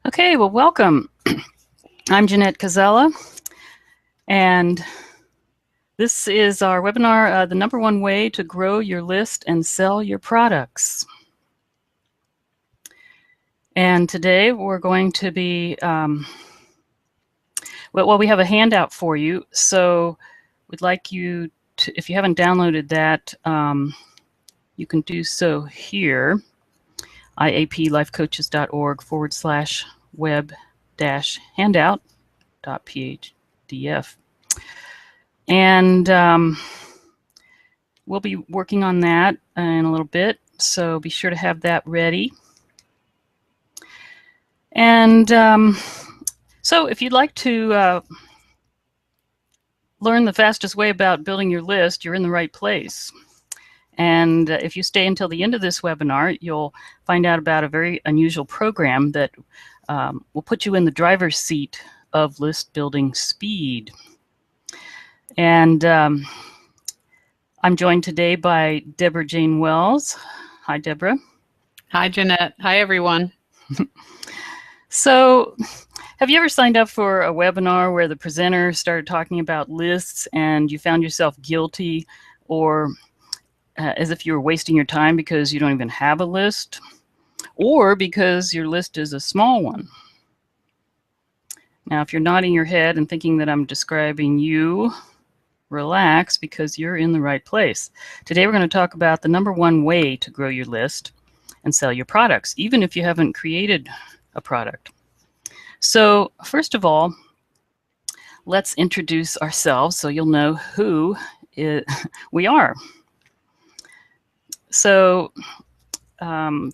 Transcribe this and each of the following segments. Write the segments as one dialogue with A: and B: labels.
A: Okay, well, welcome. I'm Jeannette Koczela, and this is our webinar, The Number One Way to Grow Your List and Sell Your Products. And today we're going to be, we have a handout for you, so we'd like you to, if you haven't downloaded that, you can do so here, iaplifecoaches.org/web-handout.pdf. And we'll be working on that in a little bit, so be sure to have that ready. And so if you'd like to learn the fastest way about building your list, you're in the right place. And if you stay until the end of this webinar, you'll find out about a very unusual program that will put you in the driver's seat of list building speed. And I'm joined today by Deborah Jane Wells. Hi, Deborah.
B: Hi, Jeannette. Hi, everyone.
A: So, have you ever signed up for a webinar where the presenter started talking about lists and you found yourself guilty or as if you were wasting your time because you don't even have a list, or because your list is a small one? Now, if you're nodding your head and thinking that I'm describing you, relax, because you're in the right place. Today we're going to talk about the number one way to grow your list and sell your products, even if you haven't created a product. So first of all, let's introduce ourselves so you'll know who we are. So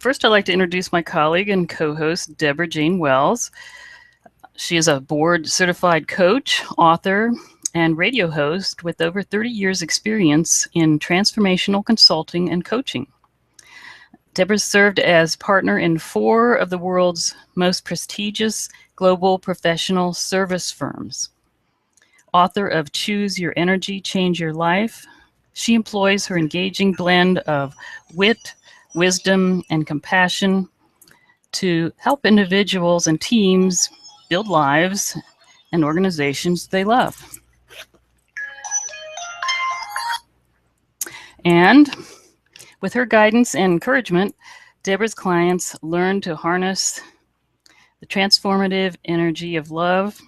A: first I'd like to introduce my colleague and co-host, Deborah Jane Wells. She is a board-certified coach, author, and radio host with over 30 years experience in transformational consulting and coaching. Deborah served as partner in 4 of the world's most prestigious global professional service firms. Author of Choose Your Energy, Change Your Life, she employs her engaging blend of wit, wisdom, and compassion to help individuals and teams build lives and organizations they love. And with her guidance and encouragement, Deborah's clients learn to harness the transformative energy of love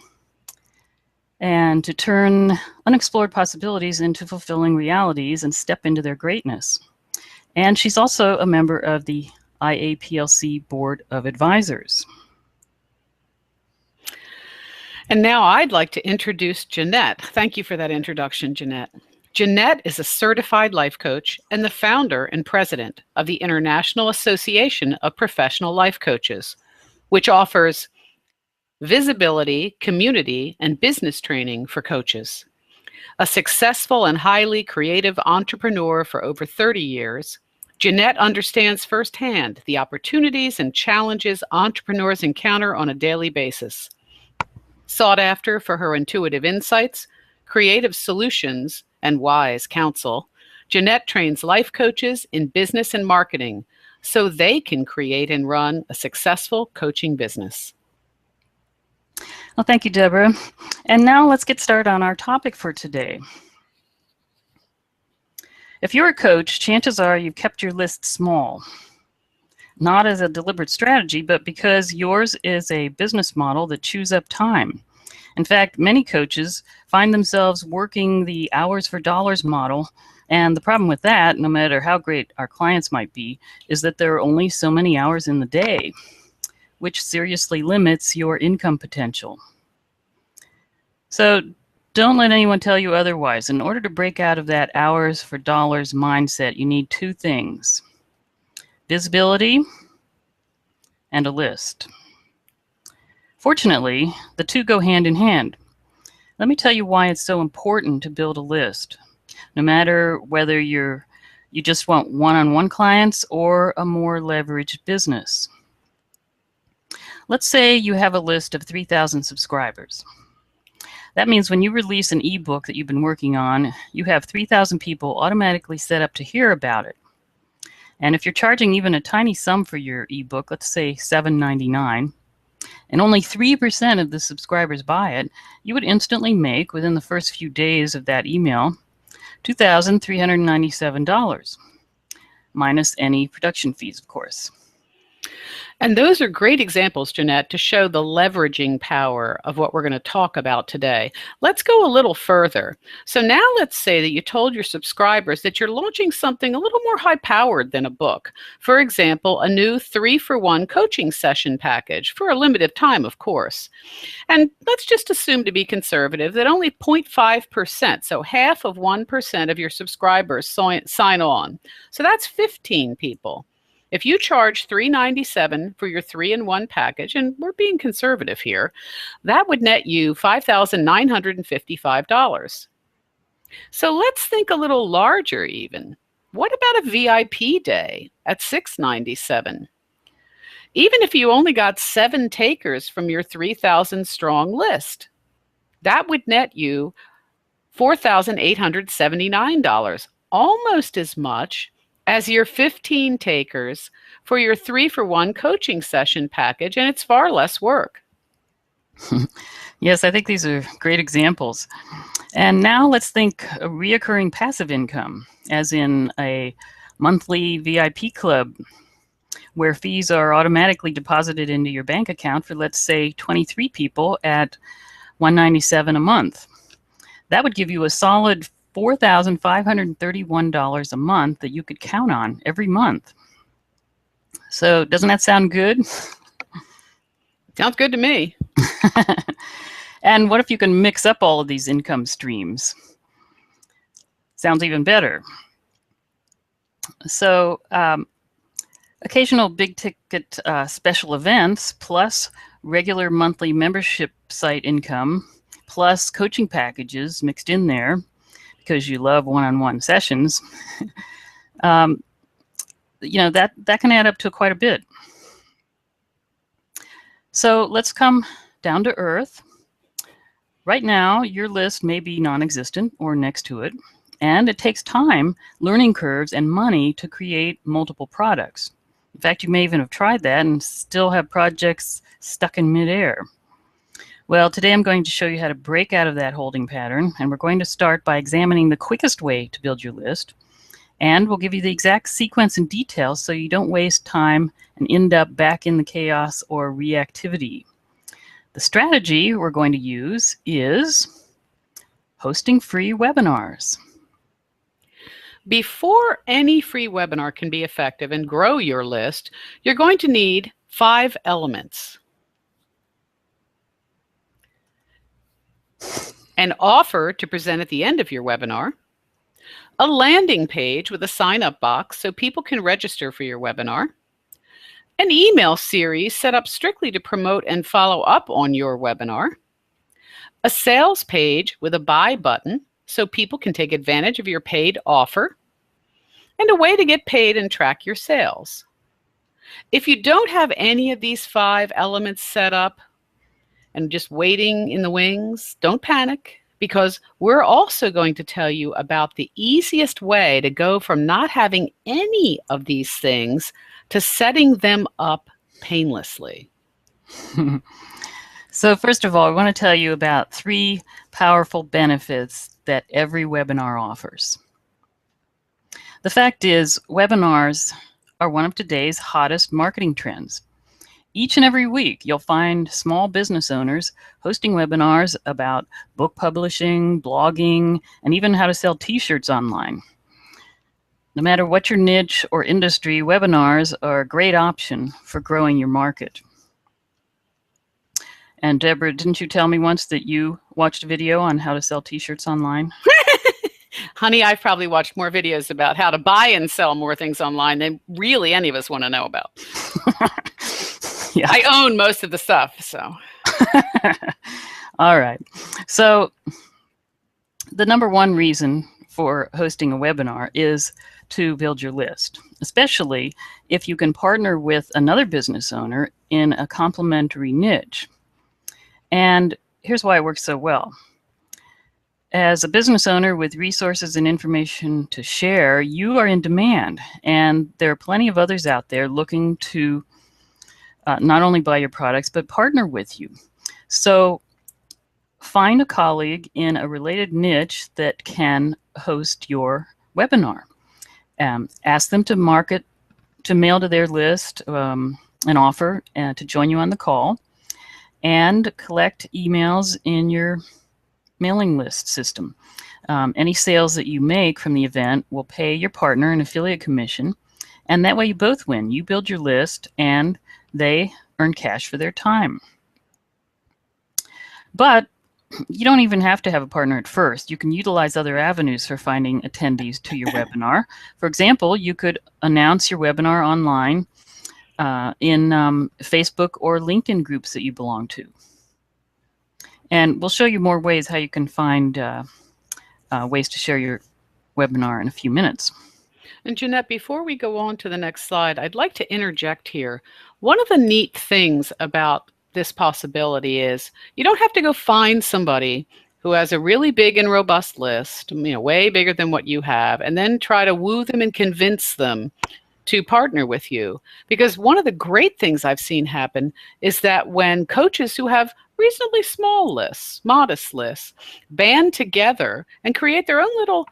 A: and to turn unexplored possibilities into fulfilling realities and step into their greatness. And she's also a member of the IAPLC Board of Advisors.
B: And now I'd like to introduce Jeannette. Thank you for that introduction, Jeannette. Jeannette is a certified life coach and the founder and president of the International Association of Professional Life Coaches, which offers visibility, community, and business training for coaches. A successful and highly creative entrepreneur for over 30 years, Jeannette understands firsthand the opportunities and challenges entrepreneurs encounter on a daily basis. Sought after for her intuitive insights, creative solutions, and wise counsel, Jeannette trains life coaches in business and marketing so they can create and run a successful coaching business.
A: Well, thank you, Deborah. And now let's get started on our topic for today. If you're a coach, chances are you've kept your list small, not as a deliberate strategy, but because yours is a business model that chews up time. In fact, many coaches find themselves working the hours for dollars model, and the problem with that, no matter how great our clients might be, is that there are only so many hours in the day, which seriously limits your income potential. So don't let anyone tell you otherwise. In order to break out of that hours for dollars mindset, you need 2 things: visibility and a list. Fortunately, the 2 go hand in hand. Let me tell you why it's so important to build a list, no matter whether you just want one-on-one clients or a more leveraged business. Let's say you have a list of 3,000 subscribers. That means when you release an ebook that you've been working on, you have 3,000 people automatically set up to hear about it. And if you're charging even a tiny sum for your ebook, let's say $7.99, and only 3% of the subscribers buy it, you would instantly make, within the first few days of that email, $2,397, minus any production fees, of course.
B: And those are great examples, Jeannette, to show the leveraging power of what we're going to talk about today. Let's go a little further. So now let's say that you told your subscribers that you're launching something a little more high-powered than a book. For example, a new 3-for-1 coaching session package, for a limited time, of course. And let's just assume, to be conservative, that only 0.5%, so half of 1% of your subscribers sign on. So that's 15 people. If you charge $397 for your 3-in-1 package, and we're being conservative here, that would net you $5,955. So let's think a little larger even. What about a VIP day at $697? Even if you only got 7 takers from your 3,000 strong list, that would net you $4,879, almost as much as your 15 takers for your 3-for-1 coaching session package, and it's far less work.
A: Yes, I think these are great examples. And now let's think a reoccurring passive income, as in a monthly VIP club where fees are automatically deposited into your bank account for, let's say, 23 people at $197 a month. That would give you a solid $4,531 a month that you could count on every month. So doesn't that sound good?
B: Sounds good to me.
A: And what if you can mix up all of these income streams? Sounds even better. So occasional big ticket special events plus regular monthly membership site income plus coaching packages mixed in there, because you love one-on-one sessions, that can add up to quite a bit. So let's come down to earth. Right now, your list may be non-existent or next to it, and it takes time, learning curves, and money to create multiple products. In fact, you may even have tried that and still have projects stuck in midair. Well, today I'm going to show you how to break out of that holding pattern, and we're going to start by examining the quickest way to build your list, and we'll give you the exact sequence and details so you don't waste time and end up back in the chaos or reactivity. The strategy we're going to use is hosting free webinars.
B: Before any free webinar can be effective and grow your list, you're going to need 5 elements. An offer to present at the end of your webinar, a landing page with a sign-up box so people can register for your webinar, an email series set up strictly to promote and follow up on your webinar, a sales page with a buy button so people can take advantage of your paid offer, and a way to get paid and track your sales. If you don't have any of these 5 elements set up and just waiting in the wings, don't panic, because we're also going to tell you about the easiest way to go from not having any of these things to setting them up painlessly.
A: So first of all, I want to tell you about 3 powerful benefits that every webinar offers. The fact is, webinars are one of today's hottest marketing trends. Each and every week, you'll find small business owners hosting webinars about book publishing, blogging, and even how to sell t-shirts online. No matter what your niche or industry, webinars are a great option for growing your market. And Deborah, didn't you tell me once that you watched a video on how to sell t-shirts online?
B: Honey, I've probably watched more videos about how to buy and sell more things online than really any of us want to know about. Yeah. I own most of the stuff, so.
A: All right. So the number one reason for hosting a webinar is to build your list, especially if you can partner with another business owner in a complementary niche. And here's why it works so well. As a business owner with resources and information to share, you are in demand, and there are plenty of others out there looking to not only buy your products, but partner with you. So find a colleague in a related niche that can host your webinar. Ask them to mail to their list an offer to join you on the call, and collect emails in your mailing list system. Any sales that you make from the event will pay your partner an affiliate commission, and that way you both win. You build your list, and they earn cash for their time. But you don't even have to have a partner at first. You can utilize other avenues for finding attendees to your webinar. For example, you could announce your webinar online in Facebook or LinkedIn groups that you belong to. And we'll show you more ways how you can find ways to share your webinar in a few minutes.
B: And Jeannette, before we go on to the next slide, I'd like to interject here. One of the neat things about this possibility is you don't have to go find somebody who has a really big and robust list, way bigger than what you have, and then try to woo them and convince them to partner with you. Because one of the great things I've seen happen is that when coaches who have reasonably small lists, modest lists, band together and create their own little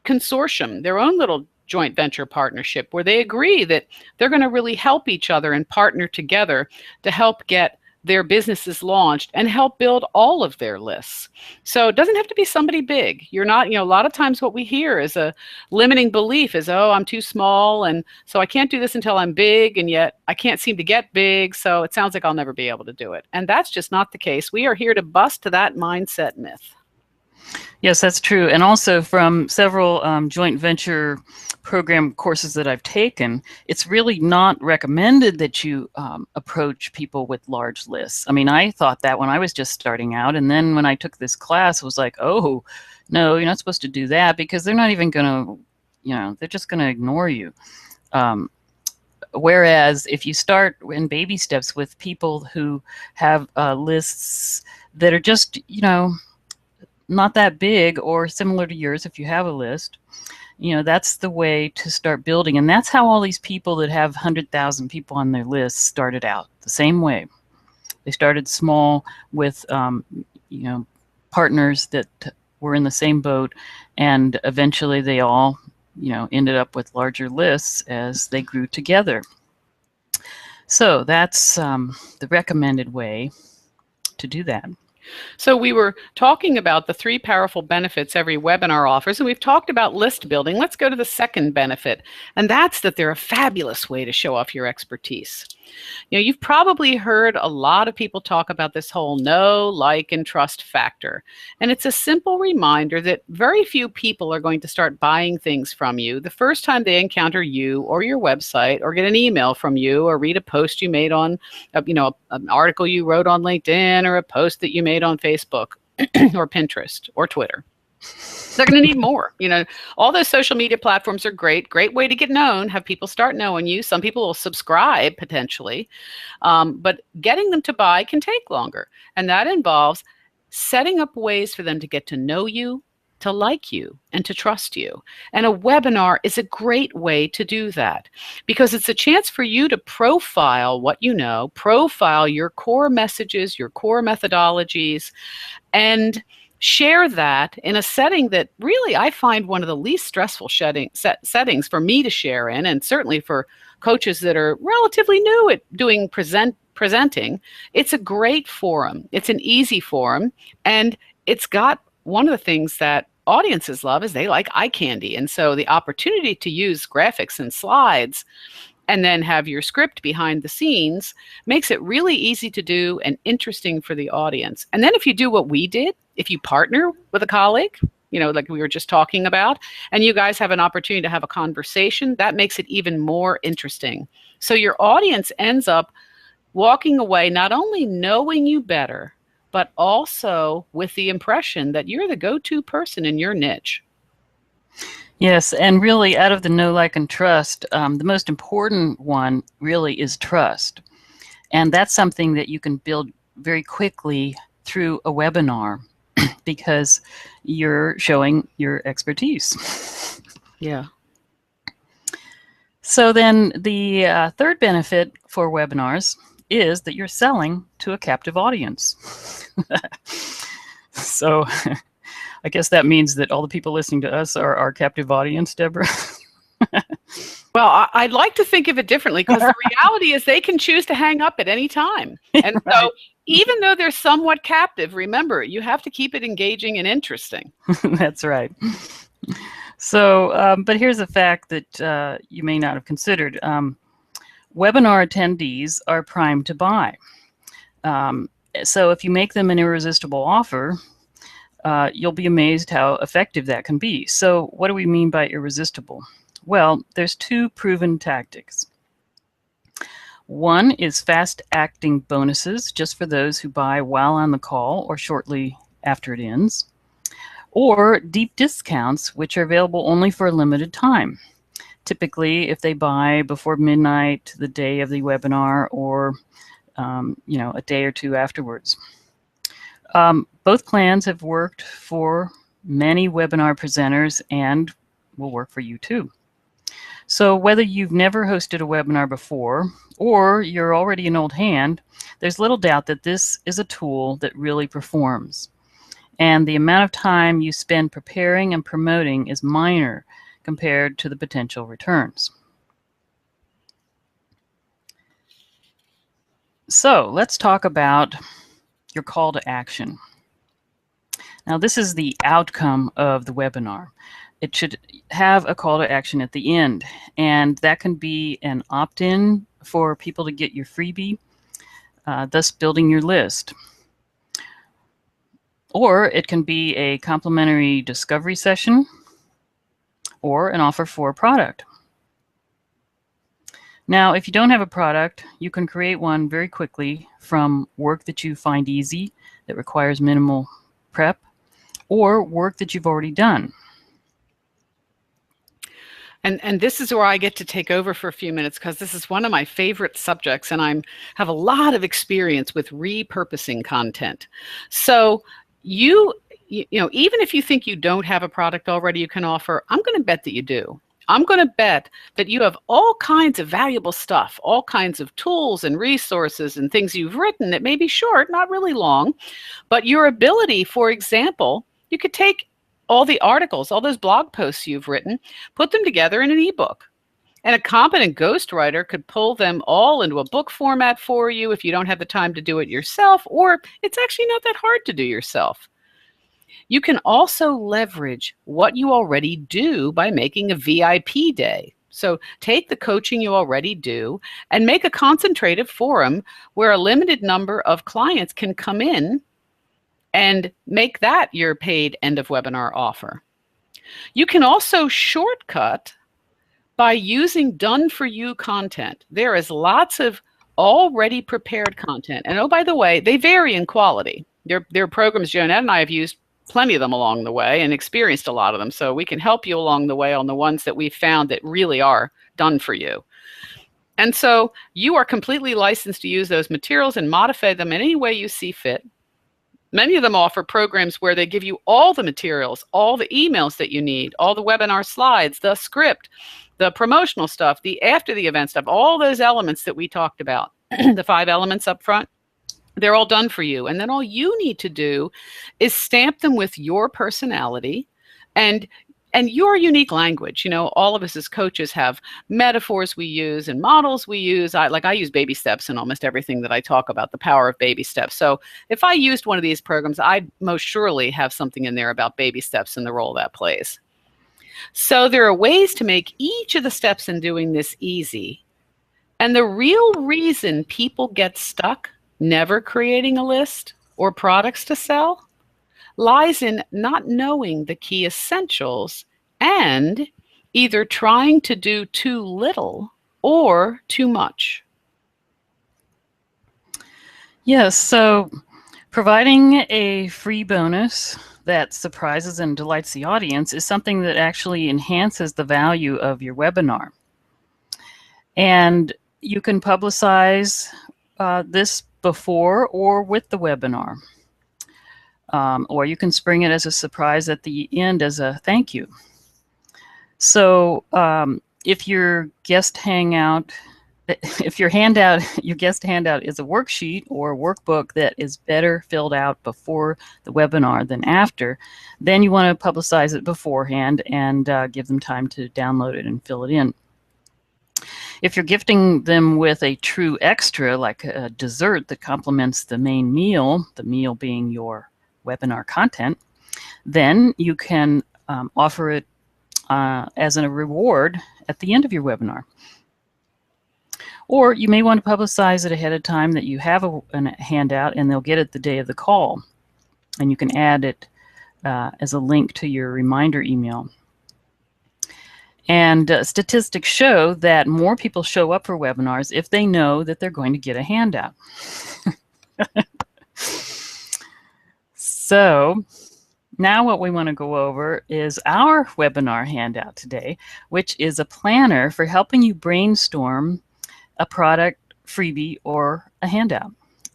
B: consortium, their own little joint venture partnership, where they agree that they're going to really help each other and partner together to help get their businesses launched and help build all of their lists. So it doesn't have to be somebody big. You're not, a lot of times what we hear is a limiting belief is, oh, I'm too small, and so I can't do this until I'm big, and yet I can't seem to get big, so it sounds like I'll never be able to do it. And that's just not the case. We are here to bust that mindset myth.
A: Yes, that's true. And also from several joint venture program courses that I've taken, it's really not recommended that you approach people with large lists. I mean, I thought that when I was just starting out, and then when I took this class, it was like, oh, no, you're not supposed to do that, because they're not even going to, they're just going to ignore you. Whereas if you start in baby steps with people who have lists that are just, not that big or similar to yours, if you have a list, that's the way to start building. And that's how all these people that have 100,000 people on their list started out, the same way. They started small with, partners that were in the same boat, and eventually they all, ended up with larger lists as they grew together. So that's the recommended way to do that.
B: So we were talking about the 3 powerful benefits every webinar offers, and we've talked about list building. Let's go to the second benefit, and that's that they're a fabulous way to show off your expertise. You've probably heard a lot of people talk about this whole know, like, and trust factor. And it's a simple reminder that very few people are going to start buying things from you the first time they encounter you or your website, or get an email from you, or read a post you made on, an article you wrote on LinkedIn, or a post that you made on Facebook or Pinterest or Twitter. They're going to need more. All those social media platforms are great way to get known, have people start knowing you. Some people will subscribe potentially, but getting them to buy can take longer. And that involves setting up ways for them to get to know you, to like you, and to trust you. And a webinar is a great way to do that, because it's a chance for you to profile what you know, profile your core messages, your core methodologies, and share that in a setting that really I find one of the least stressful settings for me to share in, and certainly for coaches that are relatively new at doing presenting. It's a great forum. It's an easy forum, and it's got one of the things that audiences love is they like eye candy. And so the opportunity to use graphics and slides and then have your script behind the scenes makes it really easy to do and interesting for the audience. And then if you do what we did, if you partner with a colleague, like we were just talking about, and you guys have an opportunity to have a conversation, that makes it even more interesting. So your audience ends up walking away not only knowing you better, but also with the impression that you're the go-to person in your niche.
A: Yes, and really out of the know, like, and trust, the most important one really is trust. And that's something that you can build very quickly through a webinar because you're showing your expertise.
B: Yeah.
A: So then the third benefit for webinars is that you're selling to a captive audience. So I guess that means that all the people listening to us are our captive audience, Deborah.
B: Well, I'd like to think of it differently, because the reality is they can choose to hang up at any time. And
A: Right.
B: so even though they're somewhat captive, remember, you have to keep it engaging and interesting.
A: That's right. So, but here's a fact that you may not have considered. Webinar attendees are primed to buy. So if you make them an irresistible offer, you'll be amazed how effective that can be. So what do we mean by irresistible? Well, there's two proven tactics. One is fast-acting bonuses, just for those who buy while on the call or shortly after it ends, or deep discounts, which are available only for a limited time. Typically, if they buy before midnight the day of the webinar, or a day or two afterwards. Both plans have worked for many webinar presenters and will work for you too. So whether you've never hosted a webinar before or you're already an old hand, there's little doubt that this is a tool that really performs. And the amount of time you spend preparing and promoting is minor compared to the potential returns. So let's talk about your call to action. Now, this is the outcome of the webinar. It should have a call to action at the end, and that can be an opt-in for people to get your freebie, thus building your list. Or it can be a complimentary discovery session or an offer for a product. Now, if you don't have a product, you can create one very quickly from work that you find easy, that requires minimal prep, or work that you've already done.
B: And this is where I get to take over for a few minutes, because this is one of my favorite subjects, and I have a lot of experience with repurposing content. So you know, even if you think you don't have a product already you can offer, I'm going to bet that you do. I'm going to bet that you have all kinds of valuable stuff, all kinds of tools and resources and things you've written that may be short, not really long, but your ability, for example, you could take all the articles, all those blog posts you've written, put them together in an ebook. And a competent ghostwriter could pull them all into a book format for you if you don't have the time to do it yourself, or it's actually not that hard to do yourself. You can also leverage what you already do by making a VIP day. So take the coaching you already do and make a concentrated forum where a limited number of clients can come in and make that your paid end of webinar offer. You can also shortcut by using done for you content. There is lots of already prepared content. And oh, by the way, they vary in quality. There are programs Jeannette and I have used plenty of them along the way and experienced a lot of them. So we can help you along the way on the ones that we've found that really are done for you. And so you are completely licensed to use those materials and modify them in any way you see fit. Many of them offer programs where they give you all the materials, all the emails that you need, all the webinar slides, the script, the promotional stuff, the after the event stuff, all those elements that we talked about, the 5 elements up front. They're all done for you. And then all you need to do is stamp them with your personality and your unique language. You know, all of us as coaches have metaphors we use and models we use. I use baby steps in almost everything that I talk about, the power of baby steps. So if I used one of these programs, I'd most surely have something in there about baby steps and the role that plays. So there are ways to make each of the steps in doing this easy. And the real reason people get stuck never creating a list or products to sell lies in not knowing the key essentials and either trying to do too little or too much.
A: Yes, so providing a free bonus that surprises and delights the audience is something that actually enhances the value of your webinar. And you can publicize this before or with the webinar. Or you can spring it as a surprise at the end as a thank you. So if your guest hangout if your guest handout is a worksheet or a workbook that is better filled out before the webinar than after, then you want to publicize it beforehand and give them time to download it and fill it in. If you're gifting them with a true extra, like a dessert that complements the main meal, the meal being your webinar content, then you can offer it as a reward at the end of your webinar. Or you may want to publicize it ahead of time that you have a handout and they'll get it the day of the call. And you can add it as a link to your reminder email. And statistics show that more people show up for webinars if they know that they're going to get a handout. So now what we want to go over is our webinar handout today, which is a planner for helping you brainstorm a product, freebie, or a handout.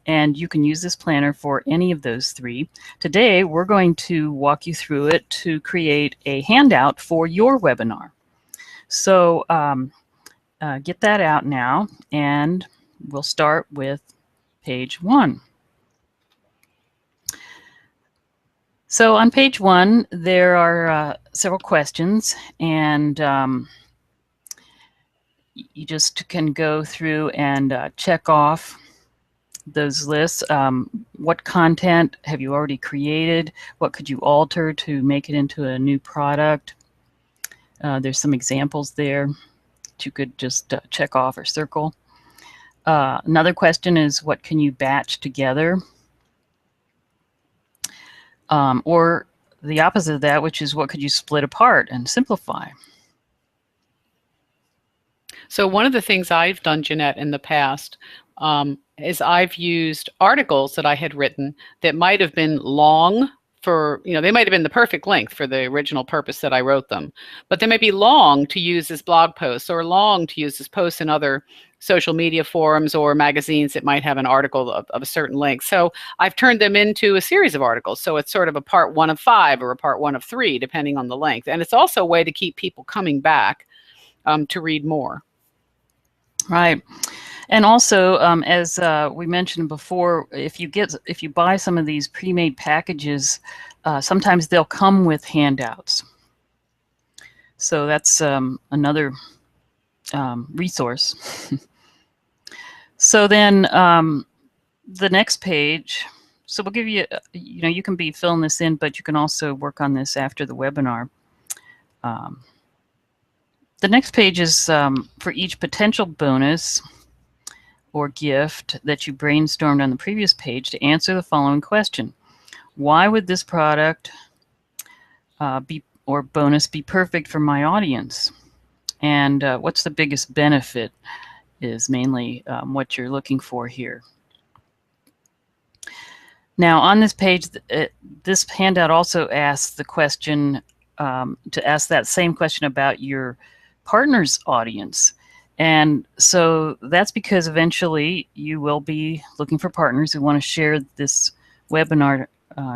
A: And you can use this planner for any of those three. Today, we're going to walk you through it to create a handout for your webinar. So get that out now, and we'll start with page 1. So on page 1, there are several questions, and you just can go through and check off those lists. What content have you already created? What could you alter to make it into a new product? There's some examples there that you could just check off or circle. Another question is, what can you batch together? Or the opposite of that, which is what could you split apart and simplify?
B: So one of the things I've done, Jeannette, in the past is I've used articles that I had written that might have been long for, they might have been the perfect length for the original purpose that I wrote them, but they may be long to use as blog posts or long to use as posts in other social media forums or magazines that might have an article of a certain length. So I've turned them into a series of articles. So it's sort of a part 1 of 5 or a part 1 of 3, depending on the length. And it's also a way to keep people coming back to read more.
A: Right. And also, as we mentioned before, if you buy some of these pre-made packages, sometimes they'll come with handouts. So that's another resource. So then the next page, so we'll give you, you can be filling this in, but you can also work on this after the webinar. The next page is for each potential bonus or gift that you brainstormed on the previous page to answer the following question. Why would this product or bonus be perfect for my audience? And what's the biggest benefit is mainly what you're looking for here. Now on this page, this handout also asks the question, to ask that same question about your partner's audience. And so that's because eventually you will be looking for partners who want to share this webinar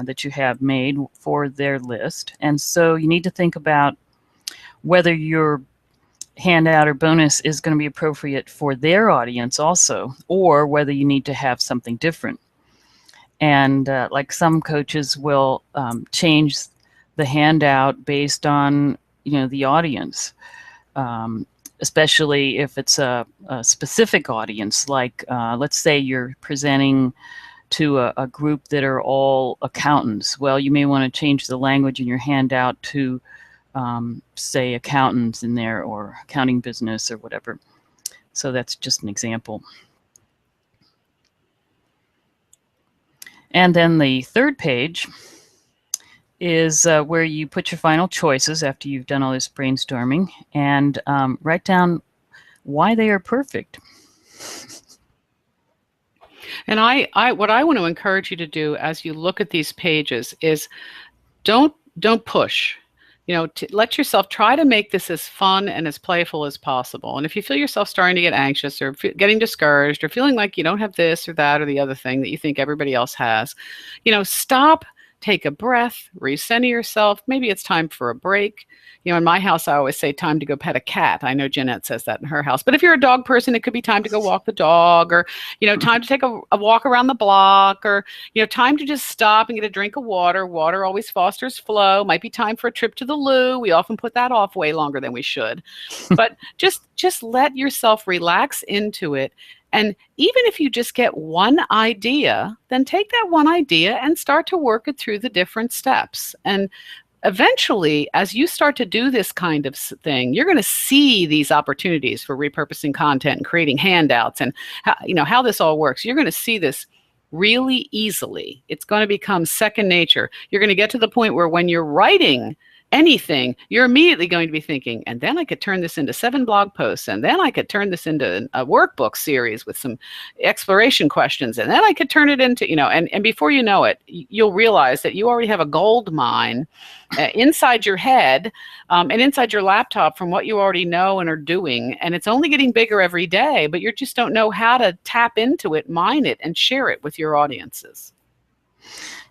A: that you have made for their list. And so you need to think about whether your handout or bonus is going to be appropriate for their audience also, or whether you need to have something different. And like some coaches will change the handout based on the audience. Especially if it's a specific audience, like let's say you're presenting to a group that are all accountants. Well, you may want to change the language in your handout to say accountants in there, or accounting business or whatever. So that's just an example. And then the third page is where you put your final choices after you've done all this brainstorming, and write down why they are perfect.
B: And what I want to encourage you to do as you look at these pages is don't push. Let yourself try to make this as fun and as playful as possible. And if you feel yourself starting to get anxious or getting discouraged or feeling like you don't have this or that or the other thing that you think everybody else has, stop take a breath, recenter yourself. Maybe it's time for a break. You know, in my house, I always say time to go pet a cat. I know Jeannette says that in her house. But if you're a dog person, it could be time to go walk the dog, or, you know, time to take a walk around the block, or, you know, time to just stop and get a drink of water. Water always fosters flow. Might be time for a trip to the loo. We often put that off way longer than we should. But just let yourself relax into it. And even if you just get one idea, then take that one idea and start to work it through the different steps. And eventually, as you start to do this kind of thing, you're going to see these opportunities for repurposing content and creating handouts and how this all works. You're going to see this really easily. It's going to become second nature. You're going to get to the point where when you're writing anything, you're immediately going to be thinking, and then I could turn this into 7 blog posts, and then I could turn this into a workbook series with some exploration questions, and then I could turn it into, and before you know it, you'll realize that you already have a gold mine inside your head and inside your laptop from what you already know and are doing, and it's only getting bigger every day, but you just don't know how to tap into it, mine it, and share it with your audiences.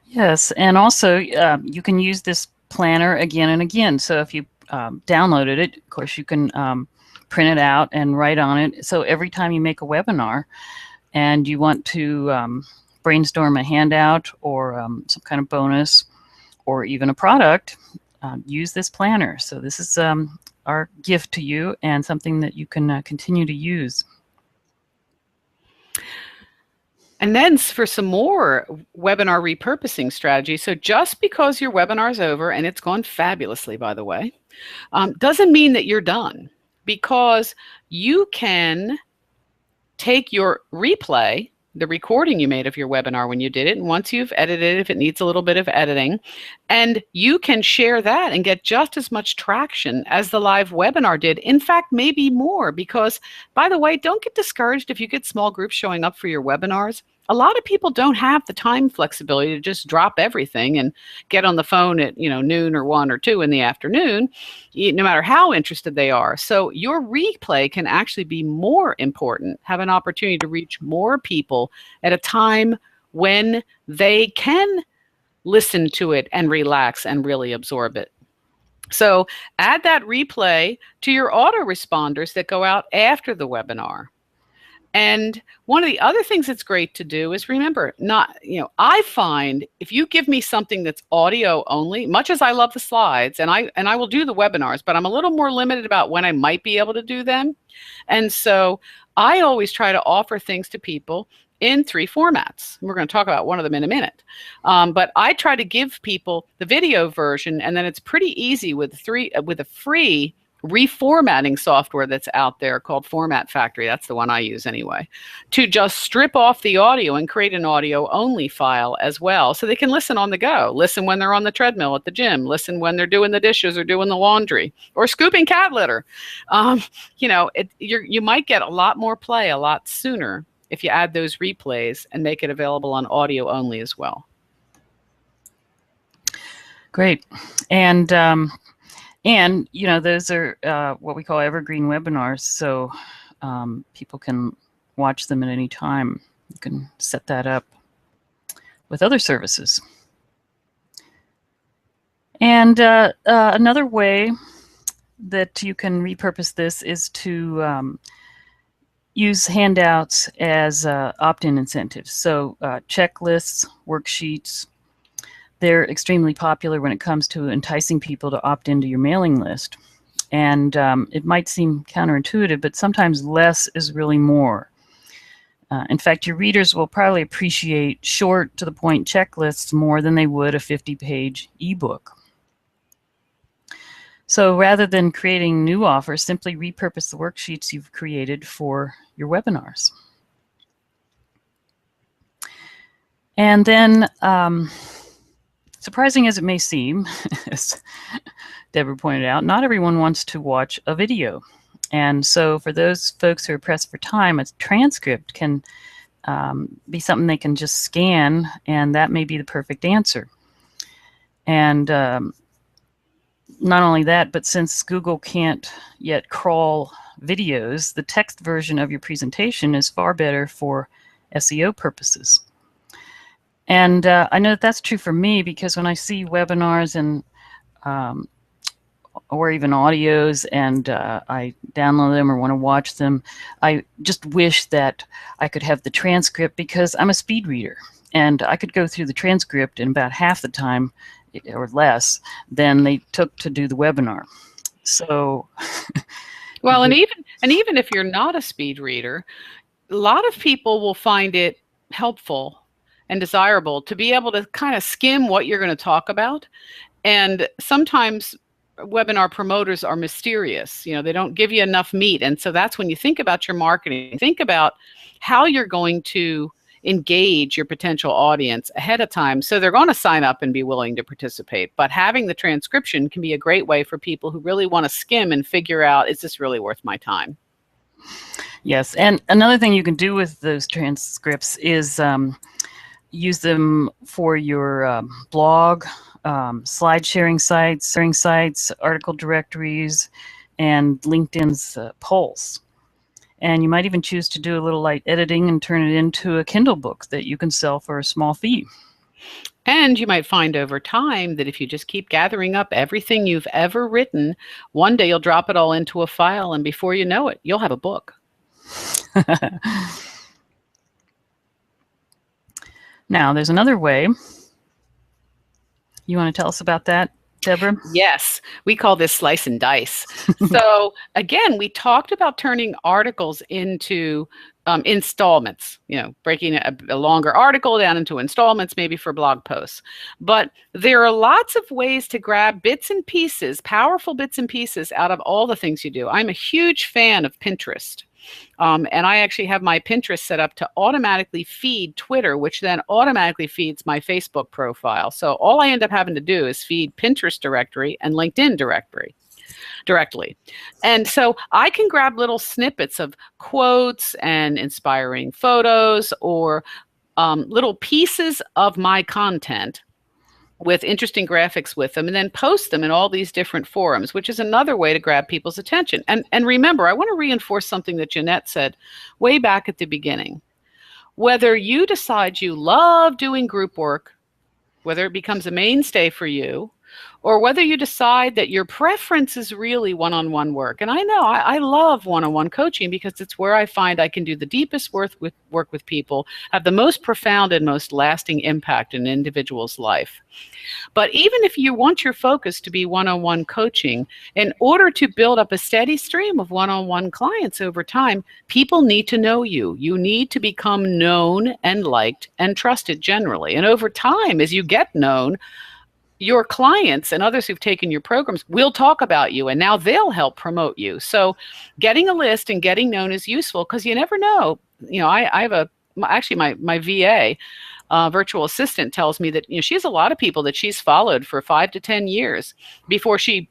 A: Yes, and also you can use this planner again and again. So if you downloaded it, of course, you can print it out and write on it. So every time you make a webinar and you want to brainstorm a handout or some kind of bonus or even a product, use this planner. So this is our gift to you and something that you can continue to use.
B: And then for some more webinar repurposing strategies, so just because your webinar is over, and it's gone fabulously, by the way, doesn't mean that you're done, because you can take your replay, the recording you made of your webinar when you did it, and once you've edited it, if it needs a little bit of editing, and you can share that and get just as much traction as the live webinar did. In fact, maybe more, because, by the way, don't get discouraged if you get small groups showing up for your webinars. A lot of people don't have the time flexibility to just drop everything and get on the phone at noon or 1 or 2 in the afternoon, no matter how interested they are. So your replay can actually be more important, have an opportunity to reach more people at a time when they can listen to it and relax and really absorb it. So add that replay to your autoresponders that go out after the webinar. And one of the other things that's great to do is remember, I find if you give me something that's audio only, much as I love the slides, and I will do the webinars, but I'm a little more limited about when I might be able to do them. And so I always try to offer things to people in 3 formats. We're going to talk about one of them in a minute. But I try to give people the video version, and then it's pretty easy with a free reformatting software that's out there called Format Factory. That's the one I use anyway, to just strip off the audio and create an audio only file as well, so they can listen on the go, listen when they're on the treadmill at the gym, listen when they're doing the dishes or doing the laundry or scooping cat litter. You might get a lot more play a lot sooner if you add those replays and make it available on audio only as well.
A: Great. And those are what we call evergreen webinars, so people can watch them at any time. You can set that up with other services. And another way that you can repurpose this is to use handouts as opt-in incentives. So checklists, worksheets, they're extremely popular when it comes to enticing people to opt into your mailing list. And it might seem counterintuitive, but sometimes less is really more. In fact, your readers will probably appreciate short, to-the-point checklists more than they would a 50-page ebook. So rather than creating new offers, simply repurpose the worksheets you've created for your webinars. And then, surprising as it may seem, as Deborah pointed out, not everyone wants to watch a video. And so for those folks who are pressed for time, a transcript can be something they can just scan, and that may be the perfect answer. And not only that, but since Google can't yet crawl videos, the text version of your presentation is far better for SEO purposes. And I know that that's true for me, because when I see webinars and or even audios, and I download them or want to watch them, I just wish that I could have the transcript, because I'm a speed reader, and I could go through the transcript in about half the time or less than they took to do the webinar. So,
B: well, and even if you're not a speed reader, a lot of people will find it helpful and desirable to be able to kind of skim what you're going to talk about. And sometimes webinar promoters are mysterious. You know, they don't give you enough meat. And so that's when you think about your marketing, think about how you're going to engage your potential audience ahead of time, so they're going to sign up and be willing to participate. But having the transcription can be a great way for people who really want to skim and figure out, is this really worth my time?
A: yes, and another thing you can do with those transcripts is use them for your blog, slide sharing sites, article directories, and LinkedIn's polls. And you might even choose to do a little light editing and turn it into a Kindle book that you can sell for a small fee.
B: And you might find over time that if you just keep gathering up everything you've ever written, one day you'll drop it all into a file, and before you know it, you'll have a book.
A: Now, there's another way. You want to tell us about that, Deborah?
B: Yes, we call this slice and dice. So again, we talked about turning articles into installments, you know, breaking a longer article down into installments, maybe for blog posts. But there are lots of ways to grab bits and pieces, powerful bits and pieces out of all the things you do. I'm a huge fan of Pinterest. And I actually have my Pinterest set up to automatically feed Twitter, which then automatically feeds my Facebook profile. So all I end up having to do is feed Pinterest directory and LinkedIn directly. And so I can grab little snippets of quotes and inspiring photos, or little pieces of my content with interesting graphics with them, and then post them in all these different forums, which is another way to grab people's attention. And remember, I want to reinforce something that Jeannette said way back at the beginning. Whether you decide you love doing group work, whether it becomes a mainstay for you, or whether you decide that your preference is really one-on-one work. And I know I love one-on-one coaching, because it's where I find I can do the deepest work with people, have the most profound and most lasting impact in an individual's life. But even if you want your focus to be one-on-one coaching, in order to build up a steady stream of one-on-one clients over time, people need to know you. You need to become known and liked and trusted generally. And over time, as you get known, your clients and others who've taken your programs will talk about you, and now they'll help promote you. So getting a list and getting known is useful, because you never know. You know, I have actually my VA, virtual assistant, tells me that, you know, she has a lot of people that she's followed for 5 to 10 years before she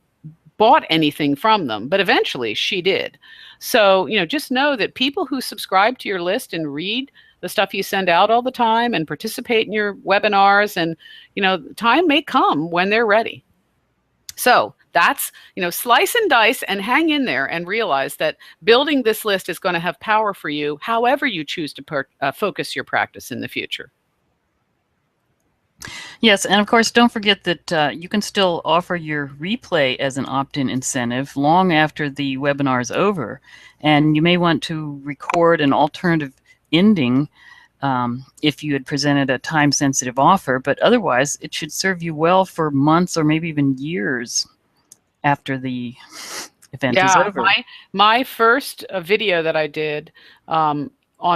B: bought anything from them, but eventually she did. So, you know, just know that people who subscribe to your list and read the stuff you send out all the time and participate in your webinars, and, you know, time may come when they're ready. So that's, you know, slice and dice and hang in there and realize that building this list is going to have power for you, however you choose to focus your practice in the future.
A: Yes, and of course, don't forget that you can still offer your replay as an opt-in incentive long after the webinar is over. And you may want to record an alternative ending if you had presented a time-sensitive offer, but otherwise it should serve you well for months or maybe even years after the event is over.
B: My first video that I did on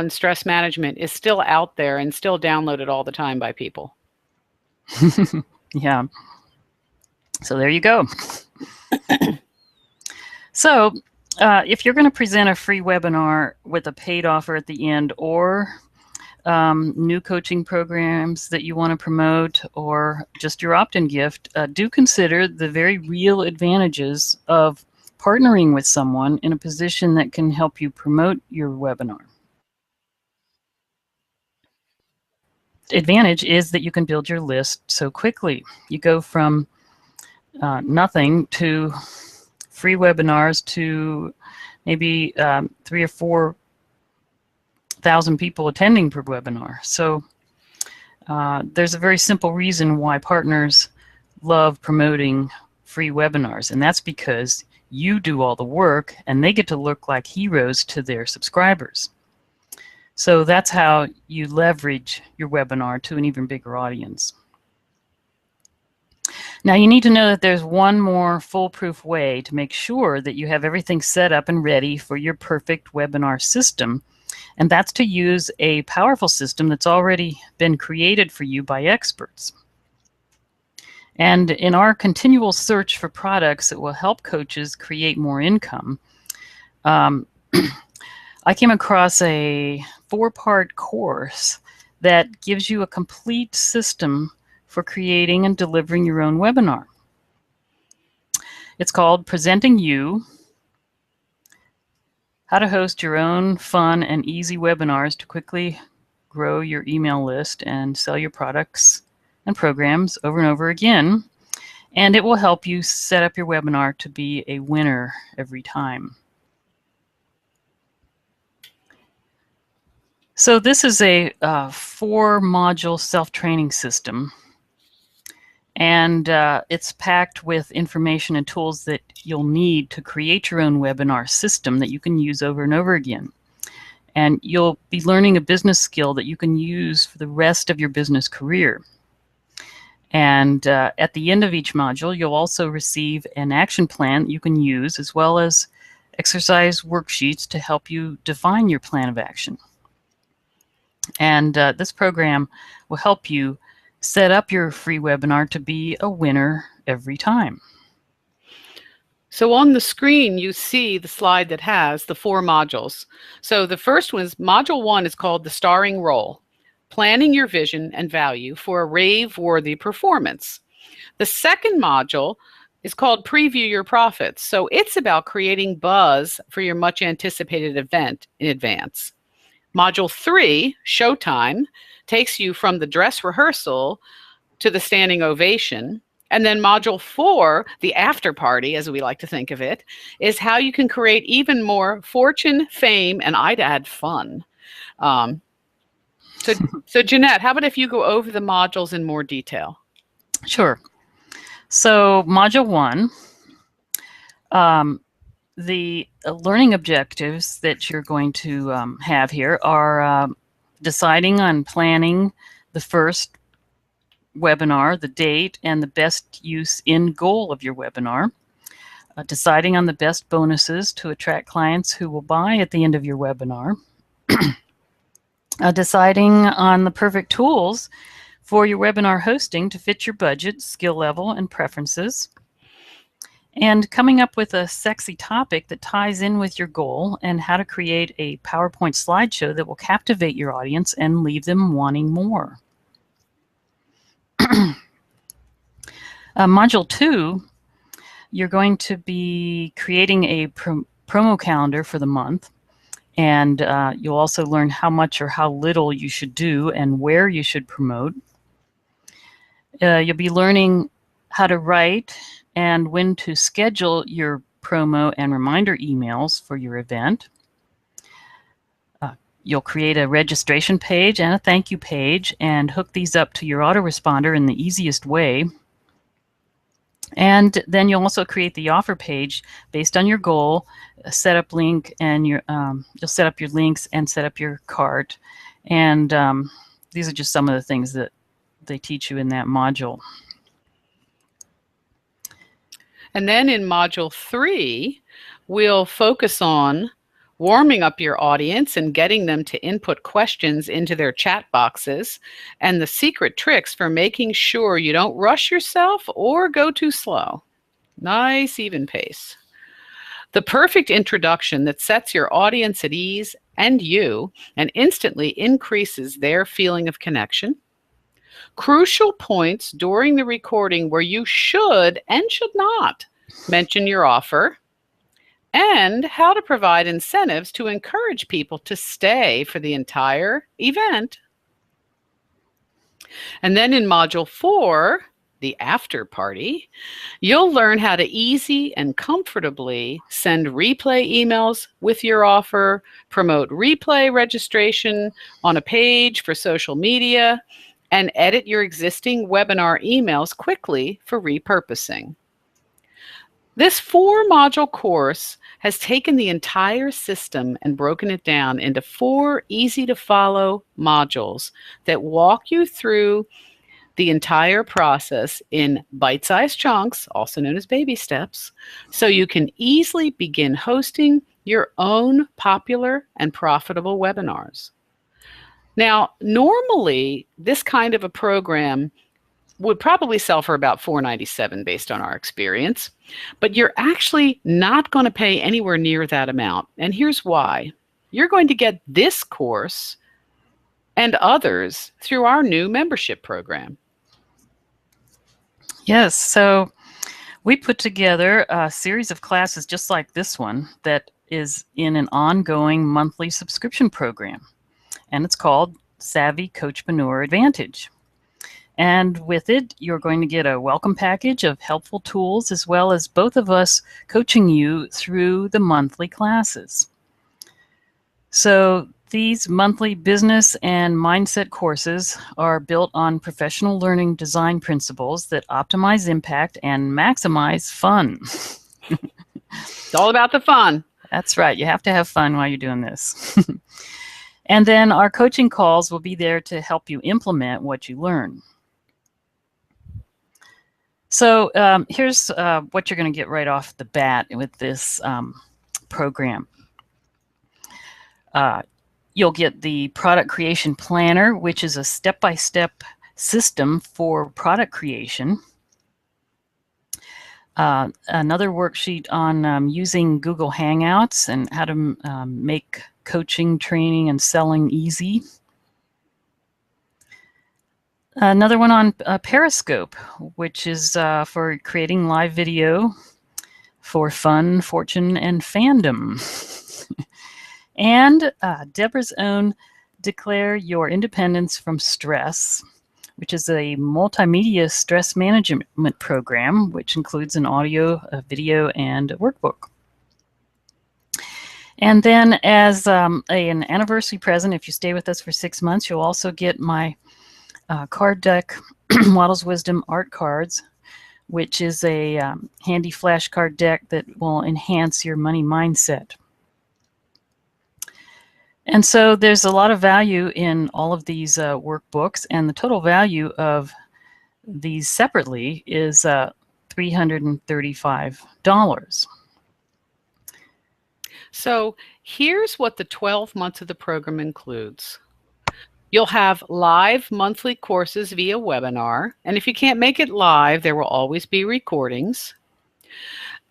B: stress management is still out there and still downloaded all the time by people.
A: Yeah. So there you go. So if you're going to present a free webinar with a paid offer at the end, or new coaching programs that you want to promote, or just your opt-in gift, do consider the very real advantages of partnering with someone in a position that can help you promote your webinar. Advantage is that you can build your list so quickly. You go from nothing to free webinars to maybe 3,000 or 4,000 people attending per webinar. So there's a very simple reason why partners love promoting free webinars, and that's because you do all the work and they get to look like heroes to their subscribers. So that's how you leverage your webinar to an even bigger audience. Now you need to know that there's one more foolproof way to make sure that you have everything set up and ready for your perfect webinar system, and that's to use a powerful system that's already been created for you by experts. And in our continual search for products that will help coaches create more income, I came across a 4-part course that gives you a complete system for creating and delivering your own webinar. It's called Presenting You: How to Host Your Own Fun and Easy Webinars to Quickly Grow Your Email List and Sell Your Products and Programs Over and Over Again. And it will help you set up your webinar to be a winner every time. So this is a 4-module self-training system, and it's packed with information and tools that you'll need to create your own webinar system that you can use over and over again. And you'll be learning a business skill that you can use for the rest of your business career. And at the end of each module, you'll also receive an action plan that you can use, as well as exercise worksheets to help you define your plan of action. And this program will help you set up your free webinar to be a winner every time.
B: So on the screen, you see the slide that has the 4 modules. So the first one is Module 1 is called the Starring Role: Planning Your Vision and Value for a Rave-Worthy Performance. The second module is called Preview Your Profits. So it's about creating buzz for your much anticipated event in advance. Module 3, Showtime, takes you from the dress rehearsal to the standing ovation. And then Module 4, the after party, as we like to think of it, is how you can create even more fortune, fame, and I'd add fun. So Jeannette, how about if you go over the modules in more detail?
A: Sure. So Module 1, the learning objectives that you're going to have here are deciding on planning the first webinar, the date, and the best use in goal of your webinar, deciding on the best bonuses to attract clients who will buy at the end of your webinar, deciding on the perfect tools for your webinar hosting to fit your budget, skill level, and preferences, and coming up with a sexy topic that ties in with your goal, and how to create a PowerPoint slideshow that will captivate your audience and leave them wanting more. Module 2, you're going to be creating a promo calendar for the month, and you'll also learn how much or how little you should do and where you should promote. You'll be learning how to write and when to schedule your promo and reminder emails for your event. You'll create a registration page and a thank you page and hook these up to your autoresponder in the easiest way. And then you'll also create the offer page based on your goal, a setup link, and you'll set up your links and set up your cart. And these are just some of the things that they teach you in that module.
B: And then in Module 3, we'll focus on warming up your audience and getting them to input questions into their chat boxes, and the secret tricks for making sure you don't rush yourself or go too slow. Nice, even pace. The perfect introduction that sets your audience at ease and you, and instantly increases their feeling of connection. Crucial points during the recording where you should and should not mention your offer, and how to provide incentives to encourage people to stay for the entire event. And then in Module 4, the after party, you'll learn how to easy and comfortably send replay emails with your offer, promote replay registration on a page for social media, and edit your existing webinar emails quickly for repurposing. This 4-module course has taken the entire system and broken it down into 4 easy-to-follow modules that walk you through the entire process in bite-sized chunks, also known as baby steps, so you can easily begin hosting your own popular and profitable webinars. Now, normally, this kind of a program would probably sell for about $497 based on our experience, but you're actually not going to pay anywhere near that amount. And here's why. You're going to get this course and others through our new membership program.
A: Yes, so we put together a series of classes just like this one that is in an ongoing monthly subscription program, and it's called Savvy Coachpreneur Advantage. And with it, you're going to get a welcome package of helpful tools, as well as both of us coaching you through the monthly classes. So these monthly business and mindset courses are built on professional learning design principles that optimize impact and maximize fun.
B: It's all about the fun.
A: That's right. You have to have fun while you're doing this. And then our coaching calls will be there to help you implement what you learn. So here's what you're going to get right off the bat with this program. You'll get the product creation planner, which is a step-by-step system for product creation. Another worksheet on using Google Hangouts and how to make coaching, training, and selling easy. Another one on Periscope, which is for creating live video for fun, fortune, and fandom. And Deborah's own Declare Your Independence from Stress, which is a multimedia stress management program, which includes an audio, a video, and a workbook. And then as an anniversary present, if you stay with us for 6 months, you'll also get my card deck, Waddle's Wisdom Art Cards, which is a handy flashcard deck that will enhance your money mindset. And so there's a lot of value in all of these workbooks, and the total value of these separately is $335.
B: So here's what the 12 months of the program includes. You'll have live monthly courses via webinar, and if you can't make it live, there will always be recordings.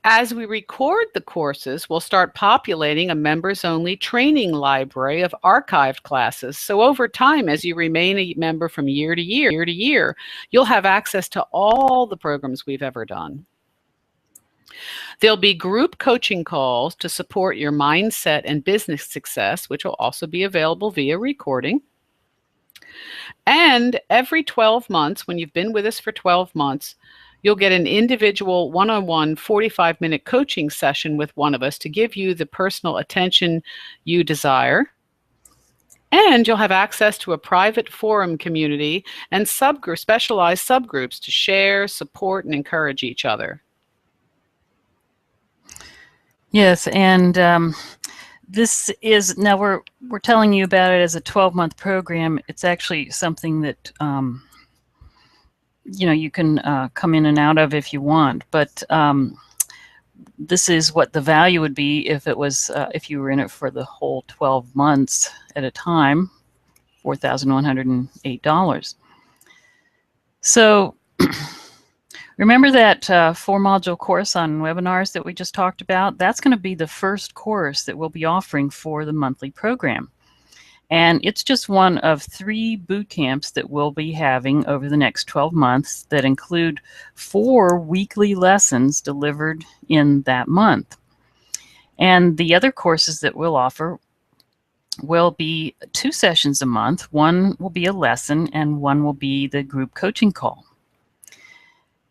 B: As we record the courses, we'll start populating a members-only training library of archived classes. So over time, as you remain a member from year to year, you'll have access to all the programs we've ever done. There'll be group coaching calls to support your mindset and business success, which will also be available via recording. And every 12 months, when you've been with us for 12 months, you'll get an individual one-on-one 45-minute coaching session with one of us to give you the personal attention you desire. And you'll have access to a private forum community and specialized subgroups to share, support, and encourage each other.
A: Yes, and this is, now we're telling you about it as a 12-month program. It's actually something that you know, you can come in and out of if you want, but this is what the value would be if it was if you were in it for the whole 12 months at a time, $4,108. So remember that 4-module course on webinars that we just talked about? That's going to be the first course that we'll be offering for the monthly program. And it's just one of 3 boot camps that we'll be having over the next 12 months that include 4 weekly lessons delivered in that month. And the other courses that we'll offer will be 2 sessions a month. One will be a lesson and one will be the group coaching call.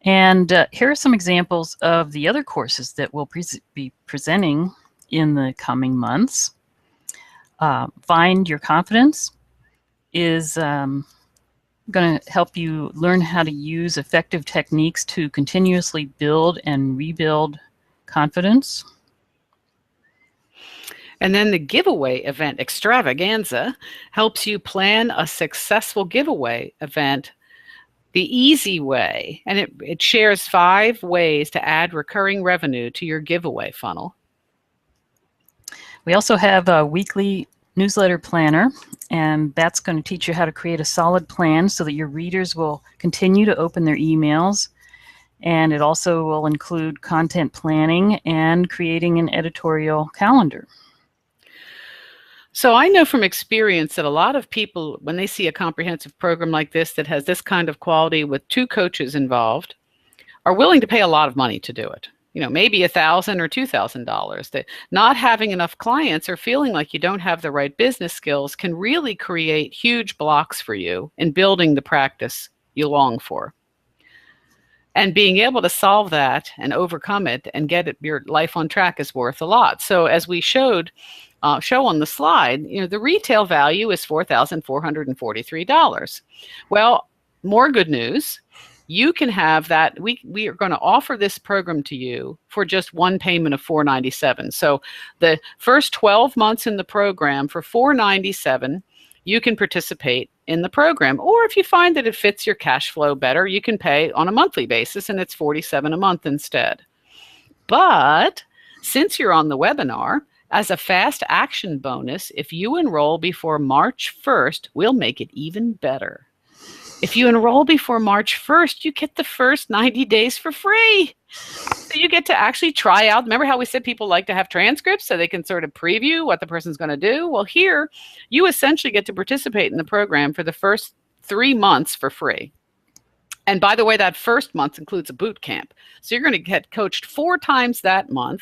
A: And here are some examples of the other courses that we'll be presenting in the coming months. Find Your Confidence is I'm going to help you learn how to use effective techniques to continuously build and rebuild confidence.
B: And then the giveaway event extravaganza helps you plan a successful giveaway event the easy way. And it shares 5 ways to add recurring revenue to your giveaway funnel.
A: We also have a weekly newsletter planner, and that's going to teach you how to create a solid plan so that your readers will continue to open their emails. And it also will include content planning and creating an editorial calendar.
B: So I know from experience that a lot of people, when they see a comprehensive program like this that has this kind of quality with 2 coaches involved, are willing to pay a lot of money to do it. Maybe $1,000 or $2,000. That not having enough clients or feeling like you don't have the right business skills can really create huge blocks for you in building the practice you long for. And being able to solve that and overcome it and get your life on track is worth a lot. So as we show on the slide, the retail value is $4,443. Well, more good news. You can have that. We are going to offer this program to you for just one payment of $497. So the first 12 months in the program for $497, you can participate in the program. Or if you find that it fits your cash flow better, you can pay on a monthly basis, and it's $47 a month instead. But since you're on the webinar, as a fast action bonus, if you enroll before March 1st, we'll make it even better. If you enroll before March 1st, you get the first 90 days for free. So you get to actually try out. Remember how we said people like to have transcripts so they can sort of preview what the person's going to do? Well, here, you essentially get to participate in the program for the first 3 months for free. And by the way, that first month includes a boot camp. So you're going to get coached 4 times that month,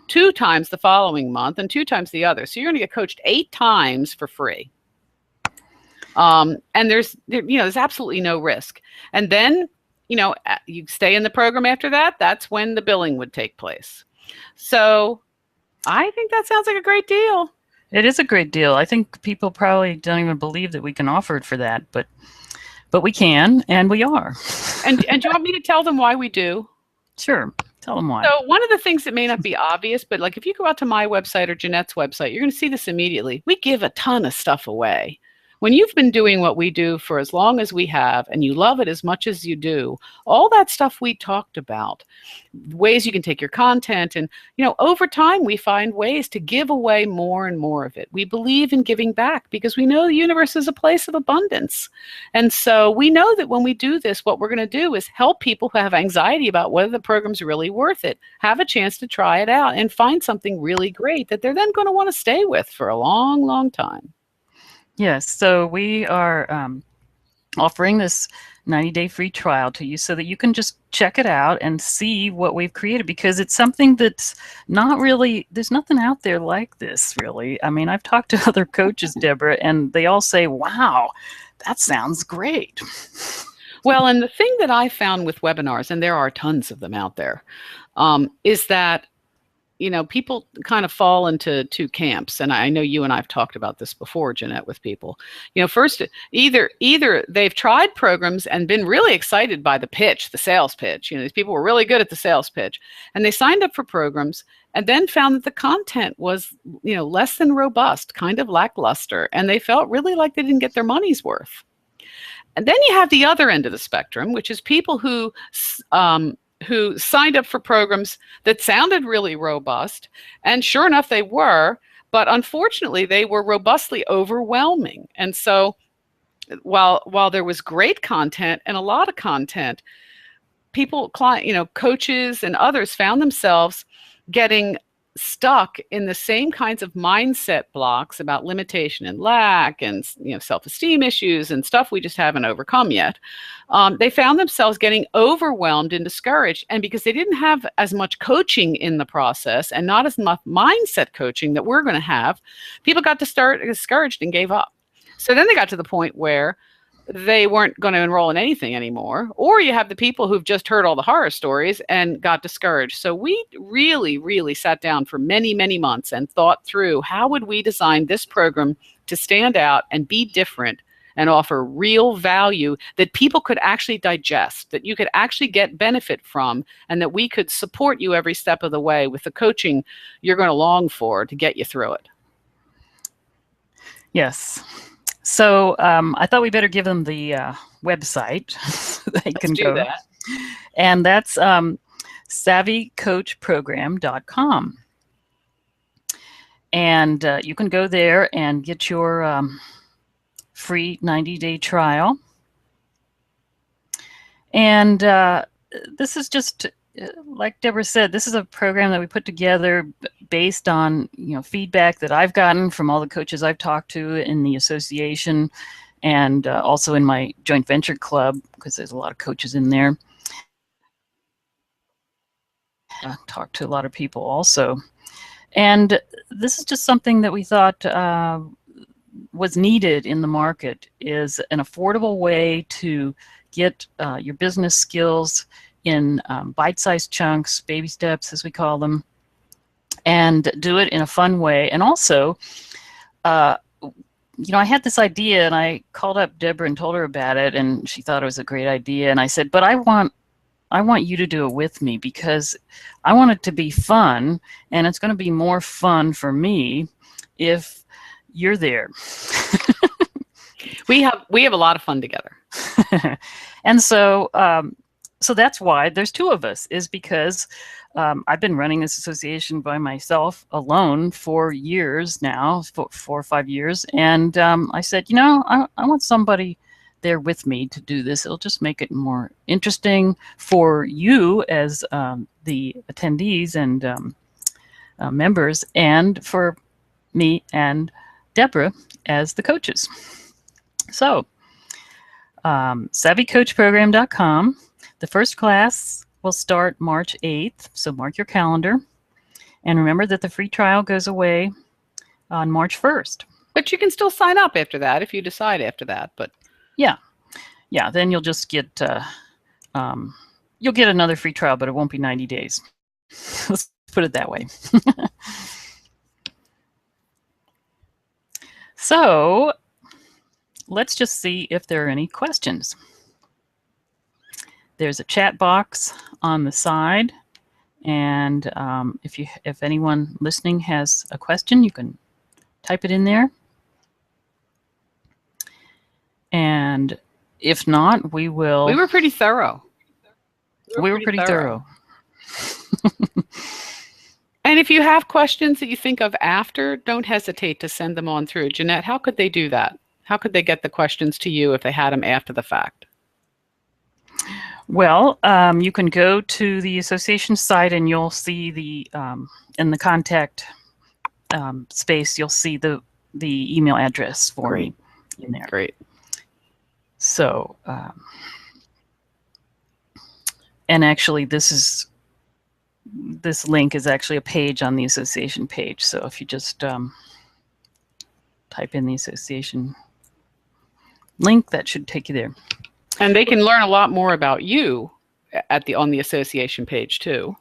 B: 2 times the following month, and 2 times the other. So you're going to get coached 8 times for free. And there's absolutely no risk. And then, you stay in the program after that. That's when the billing would take place. So I think that sounds like a great deal.
A: It is a great deal. I think people probably don't even believe that we can offer it for that, but we can, and we are.
B: And do you want me to tell them why we do?
A: Sure. Tell them why.
B: So one of the things that may not be obvious, but like if you go out to my website or Jeanette's website, you're going to see this immediately. We give a ton of stuff away. When you've been doing what we do for as long as we have, and you love it as much as you do, all that stuff we talked about, ways you can take your content, and over time we find ways to give away more and more of it. We believe in giving back because we know the universe is a place of abundance. And so we know that when we do this, what we're going to do is help people who have anxiety about whether the program's really worth it, have a chance to try it out and find something really great that they're then going to want to stay with for a long, long time.
A: Yes, so we are offering this 90-day free trial to you so that you can just check it out and see what we've created, because it's something that's not really, there's nothing out there like this, really. I mean, I've talked to other coaches, Deborah, and they all say, wow, that sounds great.
B: Well, and the thing that I found with webinars, and there are tons of them out there, is that people kind of fall into 2 camps. And I know you and I've talked about this before, Jeanette, with people. First, either they've tried programs and been really excited by the pitch, the sales pitch. These people were really good at the sales pitch. And they signed up for programs and then found that the content was, less than robust, kind of lackluster. And they felt really like they didn't get their money's worth. And then you have the other end of the spectrum, which is people who signed up for programs that sounded really robust, and sure enough they were, but unfortunately they were robustly overwhelming. And so while there was great content and a lot of content, coaches and others found themselves getting stuck in the same kinds of mindset blocks about limitation and lack and self-esteem issues and stuff we just haven't overcome yet. They found themselves getting overwhelmed and discouraged, and because they didn't have as much coaching in the process and not as much mindset coaching that we're going to have, people got to start discouraged and gave up. So then they got to the point where they weren't going to enroll in anything anymore. Or you have the people who've just heard all the horror stories and got discouraged. So we really, really sat down for many, many months and thought through how would we design this program to stand out and be different and offer real value that people could actually digest, that you could actually get benefit from, and that we could support you every step of the way with the coaching you're going to long for to get you through it.
A: Yes. So I thought we better give them the website so they
B: Let's
A: can
B: do
A: go.
B: that.
A: And that's savvycoachprogram.com. And you can go there and get your free 90-day trial. And this is just, like Deborah said, this is a program that we put together based on feedback that I've gotten from all the coaches I've talked to in the association, and also in my joint venture club, because there's a lot of coaches in there. I talked to a lot of people also. And this is just something that we thought was needed in the market, is an affordable way to get your business skills in bite-sized chunks, baby steps as we call them, and do it in a fun way. And also, I had this idea, and I called up Deborah and told her about it, and she thought it was a great idea. And I said, but I want you to do it with me, because I want it to be fun, and it's going to be more fun for me if you're there.
B: We have a lot of fun together.
A: And so that's why there's two of us, is because I've been running this association by myself alone for years now, 4 or 5 years. And I said, I want somebody there with me to do this. It'll just make it more interesting for you as the attendees and members, and for me and Deborah as the coaches. So savvycoachprogram.com. The first class will start March 8th, so mark your calendar. And remember that the free trial goes away on March 1st.
B: But you can still sign up after that if you decide after that. But
A: yeah, then you'll just get you'll get another free trial, but it won't be 90 days. Let's put it that way. So let's just see if there are any questions. There's a chat box on the side, and if anyone listening has a question, you can type it in there. And if not, we will.
B: We were pretty thorough.
A: We were pretty thorough.
B: And if you have questions that you think of after, don't hesitate to send them on through. Jeannette, how could they do that? How could they get the questions to you if they had them after the fact?
A: Well, you can go to the association site, and you'll see the in the contact space, you'll see the email address for me in there.
B: Great.
A: So, and actually, this link is actually a page on the association page. So if you just type in the association link, that should take you there.
B: And they can learn a lot more about you on the association page too.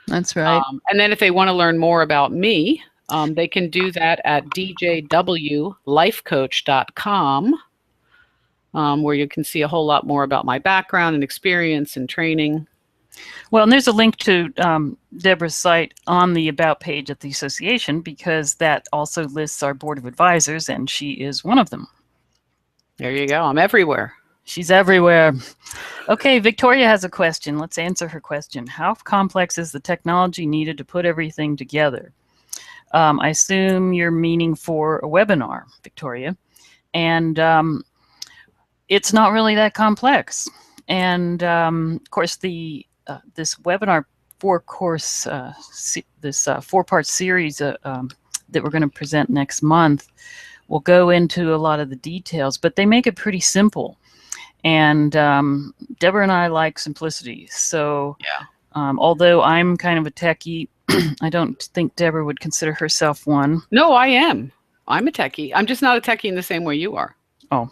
A: That's right.
B: And then if they want to learn more about me, they can do that at djwlifecoach.com, where you can see a whole lot more about my background and experience and training.
A: Well, and there's a link to Deborah's site on the About page at the association, because that also lists our board of advisors, and she is one of them.
B: There you go. I'm everywhere.
A: She's everywhere. Okay, Victoria has a question. Let's answer her question. How complex is the technology needed to put everything together? I assume you're meaning for a webinar, Victoria. And it's not really that complex. And of course, this webinar this four-part series that we're going to present next month will go into a lot of the details, but they make it pretty simple. And Deborah and I like simplicity. So
B: yeah.
A: Although I'm kind of a techie, I don't think Deborah would consider herself one.
B: No, I am. I'm a techie. I'm just not a techie in the same way you are.
A: Oh.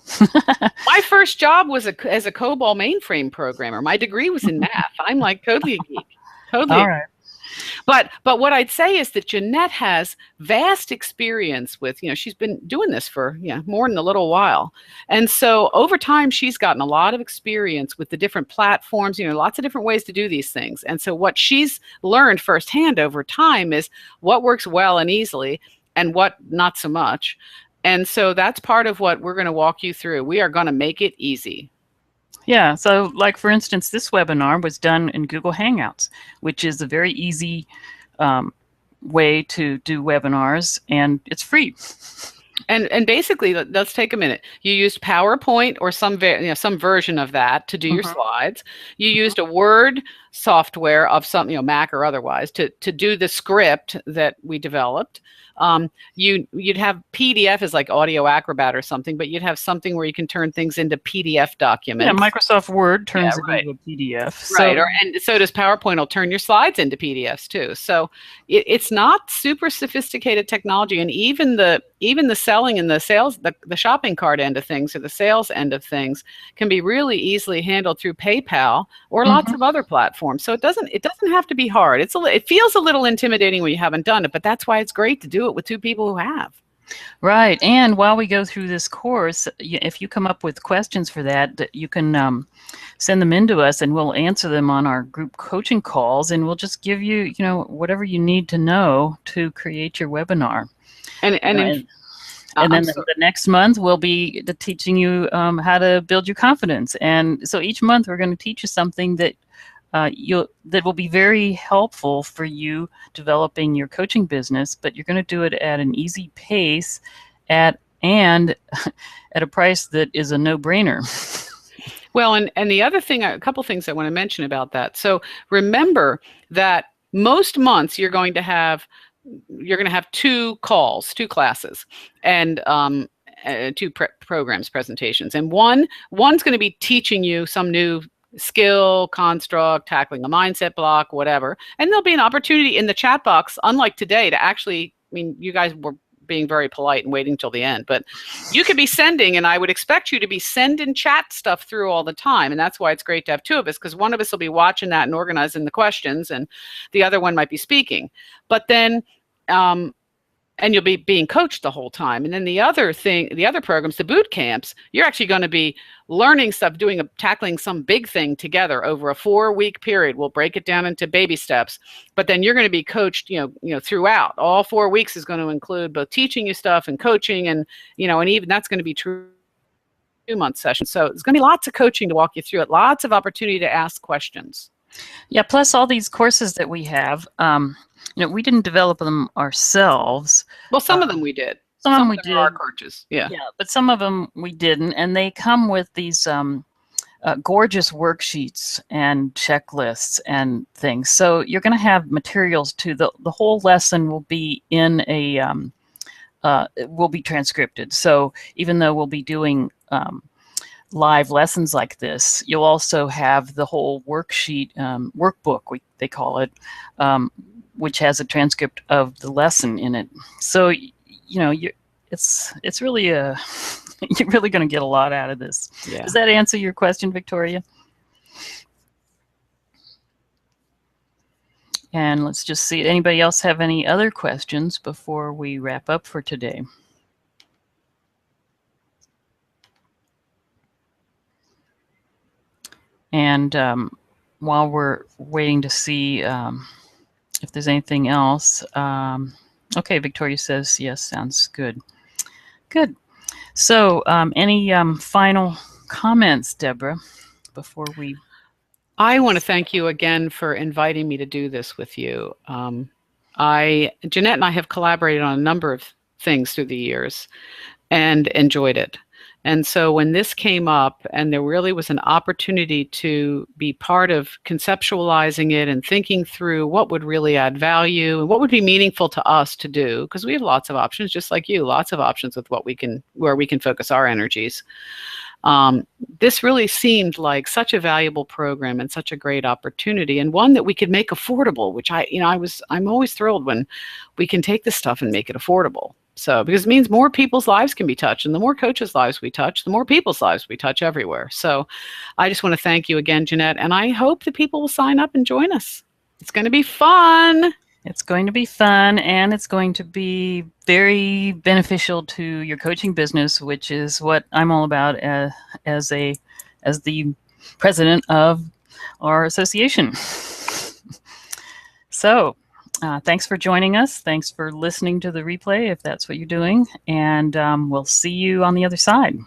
B: My first job was as a COBOL mainframe programmer. My degree was in math. I'm like totally a geek. Totally.
A: All right.
B: But what I'd say is that Jeannette has vast experience with, she's been doing this for more than a little while. And so over time, she's gotten a lot of experience with the different platforms, lots of different ways to do these things. And so what she's learned firsthand over time is what works well and easily and what not so much. And so that's part of what we're going to walk you through. We are going to make it easy.
A: Yeah, so like for instance, this webinar was done in Google Hangouts, which is a very easy way to do webinars, and it's free.
B: And basically, let's take a minute. You used PowerPoint or some version of that to do your slides. You used a Word software of some, Mac or otherwise, to do the script that we developed. You'd have PDF as like Audio Acrobat or something, but you'd have something where you can turn things into PDF documents.
A: Yeah, Microsoft Word turns it into a PDF.
B: Right, and so does PowerPoint. Will turn your slides into PDFs too. So it's not super sophisticated technology, and even the selling and the sales, the shopping cart end of things or the sales end of things can be really easily handled through PayPal or lots of other platforms. So it doesn't have to be hard. It feels a little intimidating when you haven't done it, but that's why it's great to do it with two people who have.
A: Right. And while we go through this course, if you come up with questions for that, you can send them in to us and we'll answer them on our group coaching calls, and we'll just give you, whatever you need to know to create your webinar. And then the next month we'll be teaching you how to build your confidence. And so each month we're going to teach you something that that will be very helpful for you developing your coaching business, but you're going to do it at an easy pace and at a price that is a no-brainer.
B: Well, and the other thing, a couple things I want to mention about that. So remember that most months you're going to have two calls, two classes, and two programs, presentations, and one's going to be teaching you some new skill, construct, tackling a mindset block, whatever. And there'll be an opportunity in the chat box, unlike today, to actually, you guys were being very polite and waiting till the end, but you could be sending, and I would expect you to be sending chat stuff through all the time. And that's why it's great to have two of us, because one of us will be watching that and organizing the questions, and the other one might be speaking. But then, and you'll be being coached the whole time. And then the other programs, the boot camps, you're actually going to be learning stuff, tackling some big thing together over a 4-week period. We'll break it down into baby steps, but then you're going to be coached, throughout. All 4 weeks is going to include both teaching you stuff and coaching, and and even that's going to be true 2-month session. So there's going to be lots of coaching to walk you through it, lots of opportunity to ask questions.
A: Yeah, plus all these courses that we have, we didn't develop them ourselves.
B: Well, some of them we did.
A: Some of them we did.
B: Our coaches, yeah,
A: but some of them we didn't, and they come with these gorgeous worksheets and checklists and things. So you're going to have materials too. The whole lesson will be in will be transcripted. So even though we'll be doing live lessons like this, you'll also have the whole worksheet, workbook, they call it, which has a transcript of the lesson in it. So, it's really you're really going to get a lot out of this. Yeah. Does that answer your question, Victoria? And let's just see, anybody else have any other questions before we wrap up for today? And while we're waiting to see if there's anything else, okay, Victoria says yes, sounds good. Good. So any final comments, Deborah, before we...
B: I want to thank you again for inviting me to do this with you. Jeannette and I have collaborated on a number of things through the years and enjoyed it. And so when this came up and there really was an opportunity to be part of conceptualizing it and thinking through what would really add value and what would be meaningful to us to do, because we have lots of options, just like you, lots of options with where we can focus our energies. This really seemed like such a valuable program and such a great opportunity, and one that we could make affordable, which I'm always thrilled when we can take this stuff and make it affordable. So, because it means more people's lives can be touched, and the more coaches' lives we touch, the more people's lives we touch everywhere. So I just want to thank you again, Jeannette, and I hope that people will sign up and join us. It's going to be fun.
A: It's going to be fun, and it's going to be very beneficial to your coaching business, which is what I'm all about as the president of our association. So, thanks for joining us. Thanks for listening to the replay, if that's what you're doing, and we'll see you on the other side.